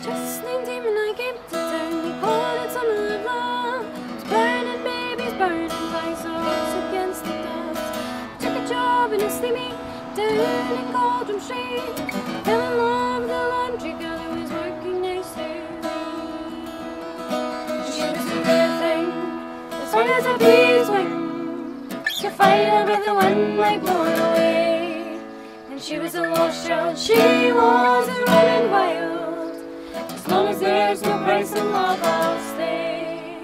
Just named him and I came to town. He called it summer of love. It's burning babies, burning bicycles against the dust. Took a job in a steamy down in Cauldron Street. Fell in love with a laundry girl who was working next to me. She was the real thing, as hard as a beeswing. She fired with the wind like blowing away. And she was a lost child, she was running wild. As long as there's no price in love, I'll stay.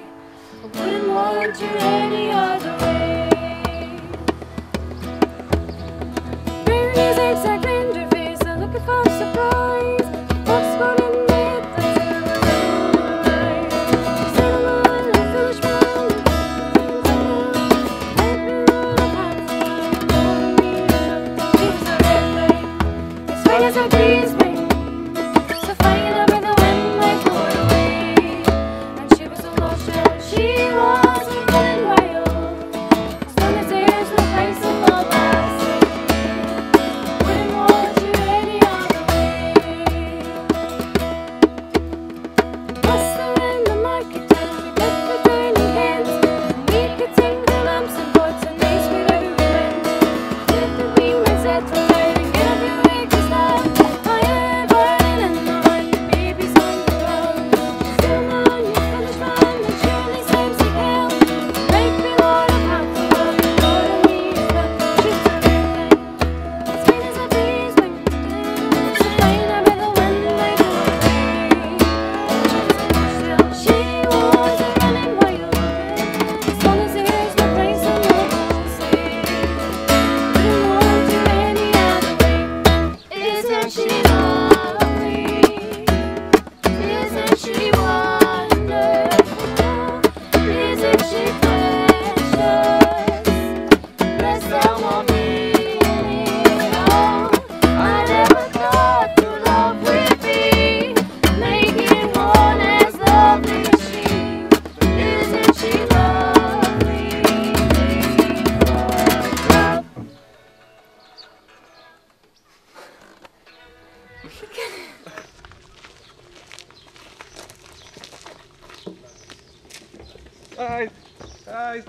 I wouldn't want you any other way. Wearing his exact render face, I'm looking for surprise. What's going in there? That's right. She said I'm a little foolish man. I've been running past her. She was a red thing, as fine as a breeze wing. So flying up in the wind like blowing away. And she was a lost child, she was running wild. As long as there's no price in love, I'll stay. Wouldn't want you any other way. Bustle in the market town, we kept returning hands. And we could sing the lamps and boards and race wherever we went. Did the wingmen set for tired and get a few acres down. Fire burning in the heart, the baby's on the ground. Still on your foolish man, and surely seems to help. Break me Lord of half the world, you know to me is well. She's a real thing, as fine as a breeze wing. So flying up in the wind like a away. She was running wild. As long as there's no price in love, I'll stay. Wouldn't want you any other way. Isn't she lovely? Isn't she wonderful? Isn't she precious? Bless that won't mean it all. I never thought true love would be making one as lovely as she. Isn't she lovely? Love. Guys, guys.